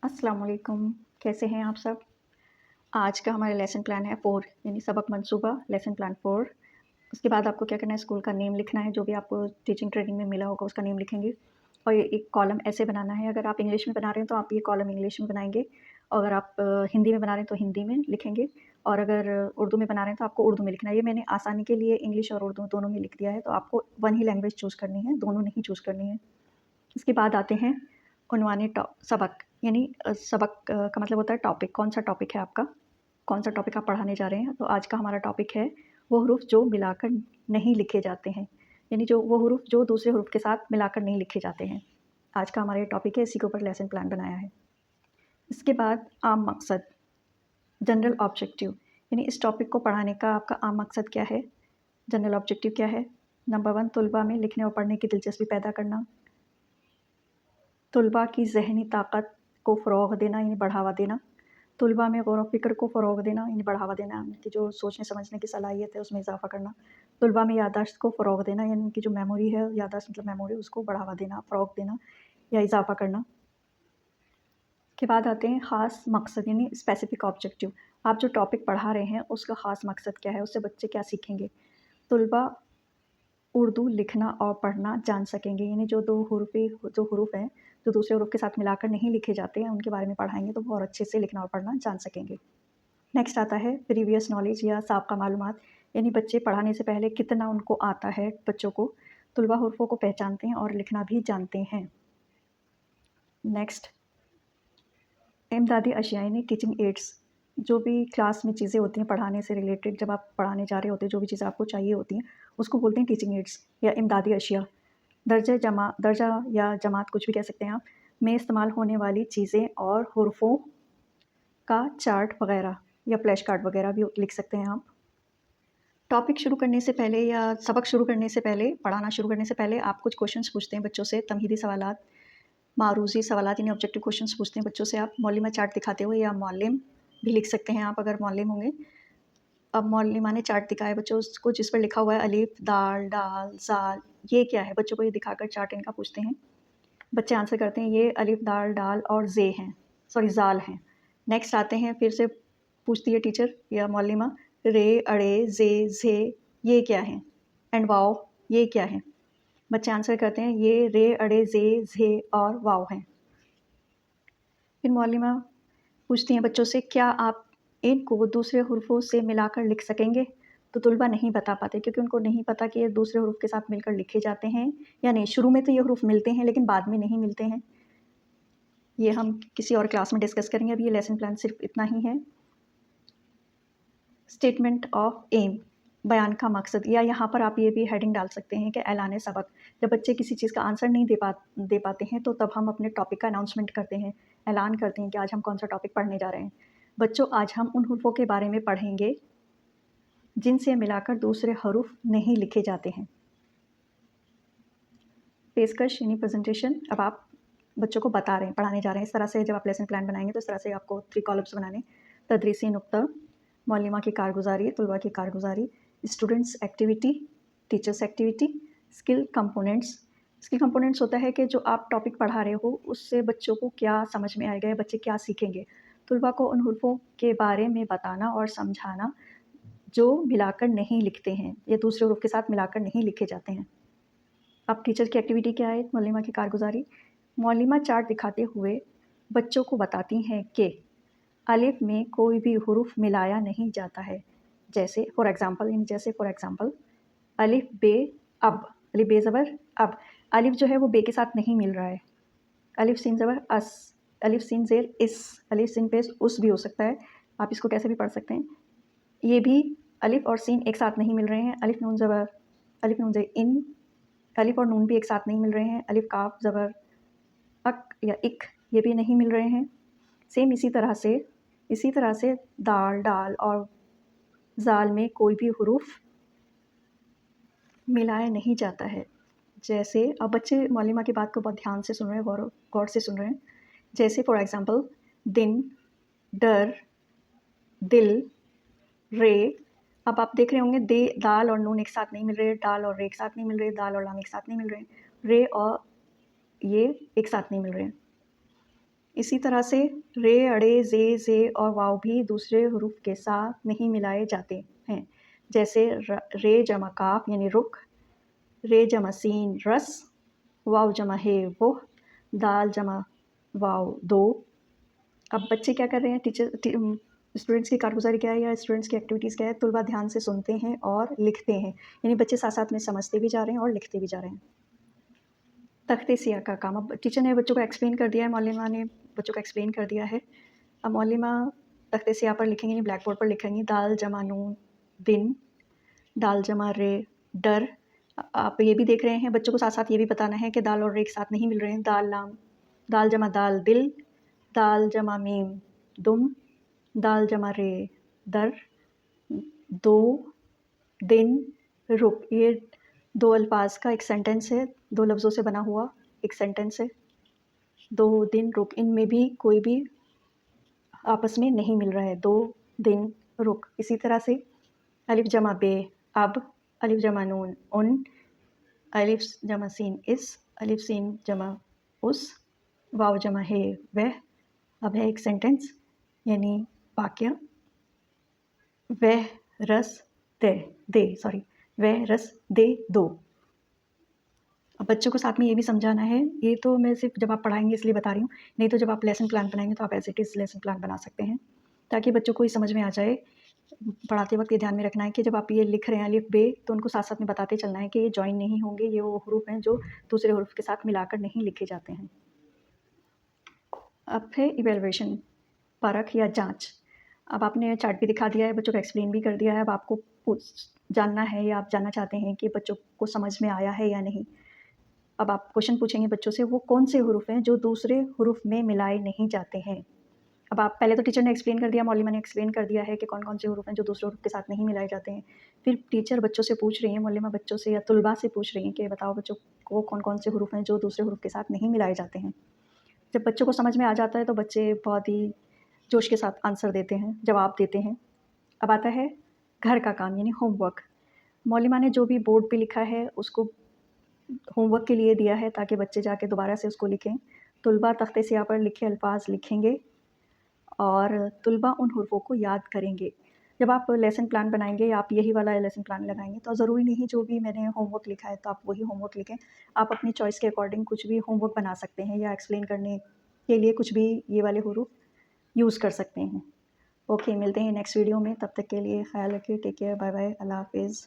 अस्सलाम वालेकुम, कैसे हैं आप सब? आज का हमारा लेसन प्लान है 4 यानी सबक मंसूबा लेसन प्लान 4। उसके बाद आपको क्या करना है, स्कूल का नेम लिखना है, जो भी आपको टीचिंग ट्रेनिंग में मिला होगा उसका नेम लिखेंगे। और ये एक कॉलम ऐसे बनाना है, अगर आप इंग्लिश में बना रहे हैं तो आप ये कॉलम इंग्लिश में बनाएँगे, और अगर आप हिंदी में बना रहे हैं तो हिंदी में लिखेंगे, और अगर उर्दू में बना रहे हैं तो आपको उर्दू में लिखना है। ये मैंने आसानी के लिए इंग्लिश और उर्दू दोनों में लिख दिया है, तो आपको वन ही लैंग्वेज चूज़ करनी है, दोनों नहीं चूज़ करनी है। इसके बाद आते हैं उन्वाने सबक, यानी सबक का मतलब होता है टॉपिक, कौन सा टॉपिक है आपका, कौन सा टॉपिक आप पढ़ाने जा रहे हैं। तो आज का हमारा टॉपिक है वो हरूफ जो मिलाकर नहीं लिखे जाते हैं, यानी जो वो हरूफ जो दूसरे हरूफ के साथ मिलाकर नहीं लिखे जाते हैं। आज का हमारा ये टॉपिक है, इसी के ऊपर लेसन प्लान बनाया है। इसके बाद आम मकसद, जनरल ऑब्जेक्टिव, यानी इस टॉपिक को पढ़ाने का आपका आम मकसद क्या है, जनरल ऑब्जेक्टिव क्या है। नंबर 1, तलबा में लिखने और पढ़ने की दिलचस्पी पैदा करना, तलबा की ज़हनी ताकत को फ़रोग़ देना यानी बढ़ावा देना, तलबा में गौर व फ़िक्र को फ़रोग़ देना यानी बढ़ावा देना, उनकी जो सोचने समझने की सलाहियत है उसमें इजाफ़ा करना, तलबा में याददाश्त को फ़रोग़ देना यानी उनकी जो मेमोरी है, याददाश्त मतलब मेमोरी, उसको बढ़ावा देना, फ़रोग़ देना या इजाफ़ा करना। के बाद आते हैं ख़ास मकसद यानी स्पेसिफ़िक ऑब्जेक्टिव, आप जो टॉपिक पढ़ा रहे हैं उसका ख़ास मकसद क्या है, उससे बच्चे क्या सीखेंगे। तलबा उर्दू लिखना और पढ़ना जान सकेंगे, यानी जो हरूफ हैं, जो दूसरे हरूफ के साथ मिलाकर नहीं लिखे जाते हैं, उनके बारे में पढ़ाएँगे तो वो और अच्छे से लिखना और पढ़ना जान सकेंगे। नेक्स्ट आता है प्रीवियस नॉलेज या साबका मालूमात, यानी बच्चे पढ़ाने से पहले कितना उनको आता है बच्चों को, तलबा हरूफों को पहचानते हैं और लिखना भी जानते हैं। नेक्स्ट इमदादी अशिया यानी टीचिंग एड्स, जो भी क्लास में चीज़ें होती हैं पढ़ाने से रिलेटेड, जब आप पढ़ाने जा रहे होते हैं जो भी चीज़ें आपको चाहिए होती हैं उसको बोलते हैं टीचिंग एड्स या इमदादी अशिया। दर्जा या जमात कुछ भी कह सकते हैं आप, में इस्तेमाल होने वाली चीज़ें और हुर्फ़ों का चार्ट वगैरह या फ्लैश कार्ड वगैरह भी लिख सकते हैं आप। टॉपिक शुरू करने से पहले या सबक शुरू करने से पहले, पढ़ाना शुरू करने से पहले आप कुछ क्वेश्चंस पूछते हैं बच्चों से, तमहीदी सवालात, मारूज़ी सवालात यानी ऑब्जेक्टिव क्वेश्चंस पूछते हैं बच्चों से आप, मौलिमा चार्ट दिखाते हुए, या मौलिम भी लिख सकते हैं आप अगर मौलिम होंगे। अब मौलिमा ने चार्ट दिखाया बच्चों को, जिस पर लिखा हुआ है अलिफ, दाल, डाल, ज़ाल, ये क्या है, बच्चों को ये दिखाकर चार्ट इनका पूछते हैं। बच्चे आंसर करते हैं ये अलिफ, दाल, डाल और ज़े हैं, सॉरी ज़ाल हैं। नेक्स्ट आते हैं, फिर से पूछती है टीचर या मौलिमा, रे, अड़े, ज़े, ज़े, ये क्या हैं, एंड वाव, ये क्या है। बच्चे आंसर करते हैं ये रे, अड़े, ज़े, ज़े और वाव हैं। फिर मौलिमा पूछती हैं बच्चों से, क्या आप इनको दूसरे हुर्फ़ों से मिलाकर लिख सकेंगे। तो तलबा नहीं बता पाते, क्योंकि उनको नहीं पता कि ये दूसरे हुरूफ के साथ मिलकर लिखे जाते हैं या नहीं। शुरू में तो ये हुरूफ मिलते हैं लेकिन बाद में नहीं मिलते हैं। ये हम किसी और क्लास में डिस्कस करेंगे, अभी ये लेसन प्लान सिर्फ इतना ही है। स्टेटमेंट ऑफ एम, बयान का मकसद, या यहाँ पर आप ये भी हेडिंग डाल सकते हैं कि ऐलान सबक। जब बच्चे किसी चीज़ का आंसर नहीं दे पाते हैं तो तब हम अपने टॉपिक का अनाउंसमेंट करते हैं, ऐलान करते हैं कि आज हम कौन सा टॉपिक पढ़ने जा रहे हैं। बच्चों, आज हम उन हुर्फ़ों के बारे में पढ़ेंगे जिनसे मिलाकर दूसरे हरूफ नहीं लिखे जाते हैं। पेशकश यानी प्रेजेंटेशन, अब आप बच्चों को बता रहे हैं, पढ़ाने जा रहे हैं। इस तरह से जब आप लेसन प्लान बनाएंगे तो इस तरह से आपको 3 कॉलम्स बनाने, तदरीसी नुक्ता, मौलिमा की कारगुजारी, तलबा की कारगुजारी, students activity, teachers activity, skill components. Skill components होता है कि जो आप टॉपिक पढ़ा रहे हो उससे बच्चों को क्या समझ में आएगा या बच्चे क्या सीखेंगे। तलबा को उन हुर्फ़ों के बारे में बताना और समझाना जो मिलाकर नहीं लिखते हैं या दूसरे हुरूफ के साथ मिलाकर नहीं लिखे जाते हैं। अब टीचर की एक्टिविटी क्या है, मौलिमा की कारगुजारी। मौलिमा चार्ट दिखाते हुए बच्चों को बताती हैं कि अलिफ में कोई भी हुरूफ मिलाया नहीं जाता है। जैसे फॉर एग्ज़ाम्पल अलिफ बे अब, अलिफ बे ज़बर अब, अलिफ जो है वो बे के साथ नहीं मिल रहा है। अलिफ सीन ज़बर अस, अलिफ सीन ज़ेर इस, अलिफ सीन पेश उस भी हो सकता है, आप इसको कैसे भी पढ़ सकते हैं। ये भी अलिफ और सीन एक साथ नहीं मिल रहे हैं। अलिफ नून ज़बर, अलिफ नून ज़ेर इन, अलिफ और नून भी एक साथ नहीं मिल रहे हैं। अलिफ काफ ज़बर अक या इक, ये भी नहीं मिल रहे हैं। सेम इसी तरह से दाल, डाल और ज़ाल में कोई भी हुरूफ मिलाया नहीं जाता है। जैसे अब बच्चे मौलिमा की बात को बहुत ध्यान से सुन रहे हैं, गौर से सुन रहे हैं। जैसे फॉर एग्ज़ाम्पल दिन, डर, दिल, रे। अब आप देख रहे होंगे दाल और नून एक साथ नहीं मिल रहे, डाल और रे एक साथ नहीं मिल रहे, दाल और लाम एक साथ नहीं मिल रहे, रे और ये एक साथ नहीं मिल रहे हैं। اسی طرح سے رے، اڑے، زے، زے اور واؤ بھی دوسرے حروف کے ساتھ نہیں ملائے جاتے ہیں، جیسے رے جمع کاف یعنی رک، رے جمع سین رس، واؤ جمع ہے وہ، دال جمع واؤ دو۔ اب بچے کیا کر رہے ہیں، اسٹوڈنٹس کی کارگزاری کیا ہے یا اسٹوڈنٹس کی ایکٹیویٹیز کیا ہے؟ طلبہ دھیان سے سنتے ہیں اور لکھتے ہیں، یعنی بچے ساتھ ساتھ میں سمجھتے بھی جا رہے ہیں اور لکھتے بھی جا رہے ہیں۔ تختے سیاہ کا کام، اب ٹیچر نے بچوں کو ایکسپلین کر دیا ہے، معلمہ نے بچوں کو ایکسپلین کر دیا ہے۔ اب معلمہ تختے سیاہ پر لکھیں گی، بلیک بورڈ پر لکھیں گی، دال جمع نون دن، دال جمع رے ڈر۔ آپ یہ بھی دیکھ رہے ہیں بچوں کو ساتھ ساتھ یہ بھی بتانا ہے کہ دال اور رے ایک ساتھ نہیں مل رہے ہیں، دال لام، دال جمع دال دل، دال جمع میم دم، دال جمع رے در، دو دن رک۔ یہ دو الفاظ کا ایک سینٹنس ہے، دو لفظوں سے بنا ہوا ایک سینٹنس ہے، دو دن رک۔ ان میں بھی کوئی بھی آپس میں نہیں مل رہا ہے، دو دن رک۔ اسی طرح سے الف جمع بے اب، الف جمع نون ان، الف جمع سین اس، الف سین جمع اس، واو جمع ہے وہ۔ اب ہے ایک سینٹنس یعنی واقعہ، وہ رس دے دو۔ اب بچوں کو ساتھ میں یہ بھی سمجھانا ہے، یہ تو میں صرف جب آپ پڑھائیں گے اس لیے بتا رہی ہوں، نہیں تو جب آپ لیسن پلان بنائیں گے تو آپ as it is lesson plan بنا سکتے ہیں، تاکہ بچوں کو یہ سمجھ میں آ جائے۔ پڑھاتے وقت یہ دھیان میں رکھنا ہے کہ جب آپ یہ لکھ رہے ہیں الف بے، تو ان کو ساتھ ساتھ میں بتاتے چلنا ہے کہ یہ جوائن نہیں ہوں گے، یہ وہ حروف ہیں جو دوسرے حروف کے ساتھ ملا کر نہیں لکھے جاتے ہیں۔ اب ہے ایویلویشن، پرکھ یا جانچ۔ اب آپ نے چارٹ بھی دکھا دیا ہے، بچوں کو ایکسپلین بھی کر دیا ہے، اب آپ کو جاننا ہے یا آپ جاننا چاہتے ہیں کہ بچوں کو سمجھ میں آیا ہے یا نہیں۔ اب آپ کوشچن پوچھیں گے بچوں سے، وہ کون سے حروف ہیں جو دوسرے حروف میں ملائے نہیں جاتے ہیں؟ اب آپ پہلے تو ٹیچر نے ایکسپلین کر دیا، معلمہ نے ایکسپلین کر دیا ہے کہ کون کون سے حروف ہیں جو دوسرے حروف کے ساتھ نہیں ملائے جاتے ہیں۔ پھر ٹیچر بچوں سے پوچھ رہی ہیں، معلمہ بچوں سے یا طلباء سے پوچھ رہی ہیں کہ بتاؤ بچوں کو کون کون سے حروف ہیں جو دوسرے حروف کے ساتھ نہیں ملائے جاتے ہیں۔ جب بچوں کو سمجھ میں آ جاتا ہے تو بچے بہت ہی جوش کے ساتھ آنسر دیتے ہیں، جواب دیتے ہیں۔ اب آتا ہے گھر کا کام یعنی ہوم ورک۔ معلمہ نے جو بھی بورڈ پہ لکھا ہے اس کو ہوم ورک کے لیے دیا ہے تاکہ بچے جا کے دوبارہ سے اس کو لکھیں۔ طلباء تختے سیاہ پر لکھے الفاظ لکھیں گے اور طلباء ان حروفوں کو یاد کریں گے۔ جب آپ لیسن پلان بنائیں گے یا آپ یہی والا لیسن پلان لگائیں گے تو ضروری نہیں جو بھی میں نے ہوم ورک لکھا ہے تو آپ وہی ہوم ورک لکھیں، آپ اپنی چوائس کے اکارڈنگ کچھ بھی ہوم ورک بنا سکتے ہیں یا ایکسپلین کرنے کے لیے کچھ بھی یہ والے حروف یوز کر سکتے ہیں۔ اوکے، ملتے ہیں نیکسٹ ویڈیو میں، تب تک کے لیے خیال رکھیے، ٹیک کیئر، بائے بائے، اللہ حافظ۔